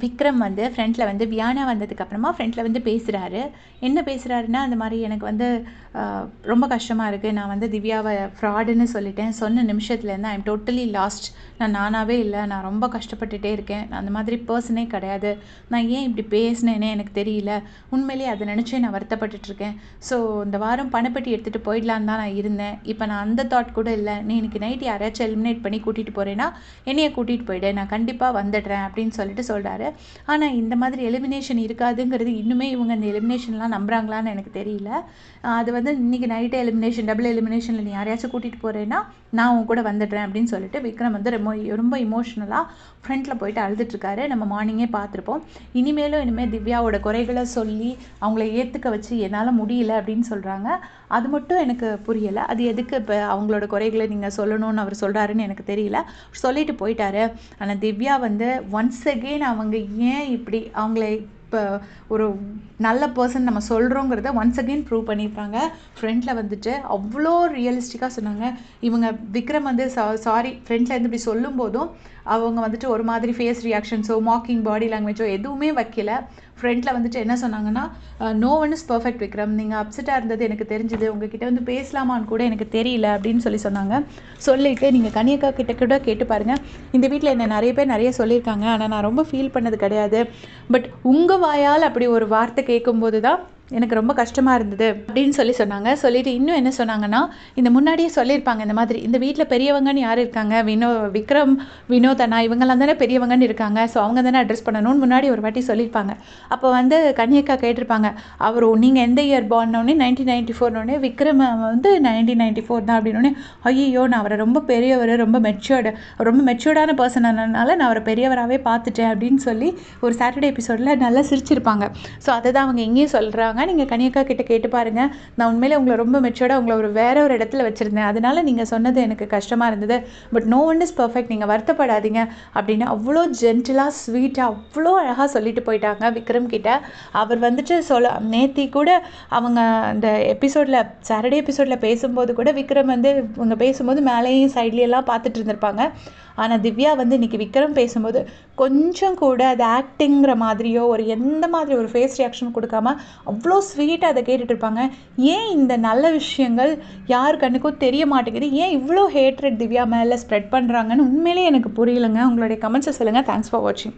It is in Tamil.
விக்ரம் வந்து ஃப்ரண்ட்டில் வந்து வியானா வந்ததுக்கப்புறமா ஃப்ரண்ட்டில் வந்து பேசுகிறாரு. என்ன பேசுகிறாருன்னா, அந்த மாதிரி எனக்கு வந்து ரொம்ப கஷ்டமாக இருக்குது. நான் வந்து திவ்யாவை ஃப்ராடுன்னு சொல்லிட்டேன். சொன்ன நிமிஷத்துலேருந்து ஐ எம் டோட்டலி லாஸ்ட். நான் நானாகவே இல்லை. நான் ரொம்ப கஷ்டப்பட்டுட்டே இருக்கேன். நான் அந்த மாதிரி பர்சனே கிடையாது. நான் ஏன் இப்படி பேசினேனே எனக்கு தெரியல. உண்மையிலேயே அதை நினச்சே நான் வருத்தப்பட்டுட்ருக்கேன். ஸோ இந்த வாரம் பணப்பெட்டி எடுத்துகிட்டு போயிடலான்னு தான் நான் இருந்தேன். இப்போ நான் அந்த தாட் கூட இல்லை. நீ இன்னைக்கு நைட் யாரையாச்சும் எலிமினேட் பண்ணி கூட்டிகிட்டு போகிறேன்னா என்னையை கூட்டிகிட்டு போயிடு, நான் கண்டிப்பாக வந்துடுறேன் அப்படின்னு சொல்லிட்டு சொல்கிறாரு. ஆனால் இந்த மாதிரி எலிமினேஷன் இருக்காதுங்கிறது இன்னுமே இவங்க இந்த எலிமினேஷன்லாம் நம்புறாங்களான்னு எனக்கு தெரியல. அது வந்து இன்றைக்கி நைட்டே எலிமினேஷன், டபுள் எலிமினேஷனில் நீ யாரையாச்சும் கூட்டிகிட்டு போகிறேன்னா நான் உன் கூட வந்துடுறேன் அப்படின்னு சொல்லிட்டு விக்ரம் வந்து ரொம்ப இமோஷ்னலாக ஃப்ரண்ட்டில் போயிட்டு அழுதுட்டுருக்காரு. நம்ம மார்னிங்கே பார்த்துருப்போம். இனிமேல் திவ்யாவோட குறைகளை சொல்லி அவங்கள ஏற்றுக்க வச்சு என்னால் முடியல அப்படின்னு சொல்கிறாங்க. அது மட்டும் எனக்கு புரியலை. அது எதுக்கு இப்போ அவங்களோட குறைகளை நீங்கள் சொல்லணும்னு அவர் சொல்கிறாருன்னு எனக்கு தெரியல. சொல்லிட்டு போயிட்டாரு. ஆனால் திவ்யா வந்து ஒன்ஸ் அகெயின் அவங்க ஏன் இப்படி அவங்கள இப்போ ஒரு நல்ல பர்சன் நம்ம சொல்கிறோங்கிறத ஒன்ஸ் அகெயின் ப்ரூவ் பண்ணியிருக்காங்க. ஃப்ரெண்டில் வந்துட்டு அவ்வளோ ரியலிஸ்டிக்காக சொன்னாங்க. இவங்க விக்ரம் வந்து சாரி ஃப்ரெண்ட்ல இருந்து இப்படி சொல்லும் போதும் அவங்க வந்துட்டு ஒரு மாதிரி ஃபேஸ் ரியாக்ஷன்ஸோ மாக்கிங் பாடி லாங்குவேஜோ எதுவுமே வைக்கல. ஃப்ரெண்டில் வந்துட்டு என்ன சொன்னாங்கன்னா, no one is perfect Vikram, நீங்கள் அப்செட்டாக இருந்தது எனக்கு தெரிஞ்சுது, உங்ககிட்ட வந்து பேசலாமான்னு கூட எனக்கு தெரியல அப்படின்னு சொன்னாங்க. சொல்லிவிட்டு நீங்கள் கனியக்கா கிட்ட கூட கேட்டு பாருங்கள். இந்த வீட்டில் என்ன நிறைய பேர் நிறைய சொல்லியிருக்காங்க, ஆனால் நான் ரொம்ப ஃபீல் பண்ணது கிடையாது. பட் உங்கள் வாயால் அப்படி ஒரு வார்த்தை கேட்கும்போது தான் எனக்கு ரொம்ப கஷ்டமாக இருந்தது அப்படின்னு சொன்னாங்க. சொல்லிட்டு இன்னும் என்ன சொன்னாங்கன்னா, இந்த முன்னாடியே சொல்லியிருப்பாங்க இந்த மாதிரி இந்த வீட்டில் பெரியவங்கன்னு யார் இருக்காங்க, விக்ரம், வினோத் அண்ணா இவங்கெல்லாம் தானே பெரியவங்கன்னு இருக்காங்க. ஸோ அவங்க தானே அட்ரஸ் பண்ணணும்னு முன்னாடி ஒரு வாட்டி சொல்லியிருப்பாங்க. அப்போ வந்து கனியக்கா கேட்டிருப்பாங்க, அவர் நீங்கள் எந்த இயர் பார்ன்னோடனே 1994 விக்ரம் வந்து 1994 தான் அப்படின்னோடனே, ஐயோ நான் அவரை ரொம்ப பெரியவர், ரொம்ப மெச்சூர்டான பர்சன் ஆனதுனால நான் அவரை பெரியவராகவே பார்த்துட்டேன் அப்படின்னு சொல்லி ஒரு சாட்டர்டே எபிசோடில் நல்லா சிரிச்சிருப்பாங்க. ஸோ அதை தான் அவங்க எங்கேயும் சொல்கிறாங்க. நீங்கள் கனியக்கா கிட்ட கேட்டு பாருங்கள். நான் உண்மையிலே உங்களை ரொம்ப மெச்சூர்டாக உங்களை வேற ஒரு இடத்துல வச்சுருந்தேன். அதனால நீங்கள் சொன்னது எனக்கு கஷ்டமாக இருந்தது. But no one is perfect, நீங்கள் வருத்தப்படாதீங்க அப்படின்னு அவ்வளோ ஜென்டிலாக ஸ்வீட்டாக அவ்வளோ அழகாக சொல்லிட்டு போயிட்டாங்க விக்ரம் கிட்ட. அவர் வந்துட்டு நேத்தி கூட அவங்க அந்த எபிசோடில் சாட்டர்டே எபிசோடில் பேசும்போது கூட விக்ரம் வந்து இவங்க பேசும்போது மேலேயும் சைட்லேயெல்லாம் பார்த்துட்டு இருந்திருப்பாங்க. ஆனால் திவ்யா வந்து இன்றைக்கி விக்ரம் பேசும்போது கொஞ்சம் கூட அது ஆக்டிங்கிற மாதிரியோ எந்த மாதிரி ஒரு ஃபேஸ் ரியாக்ஷன் கொடுக்காம அவ்வளோ ஸ்வீட்டாக அதை கேட்டுட்டு இருப்பாங்க. ஏன் இந்த நல்ல விஷயங்கள் யார் கண்ணுக்கும் தெரிய மாட்டேங்குது, ஏன் இவ்வளோ ஹேட்ரட் திவ்யா மேலே ஸ்ப்ரெட் பண்ணுறாங்கன்னு உண்மையிலே எனக்கு புரியலைங்க. உங்களுடைய கமெண்ட்ஸை சொல்லுங்கள். தேங்க்ஸ் ஃபார் வாட்சிங்.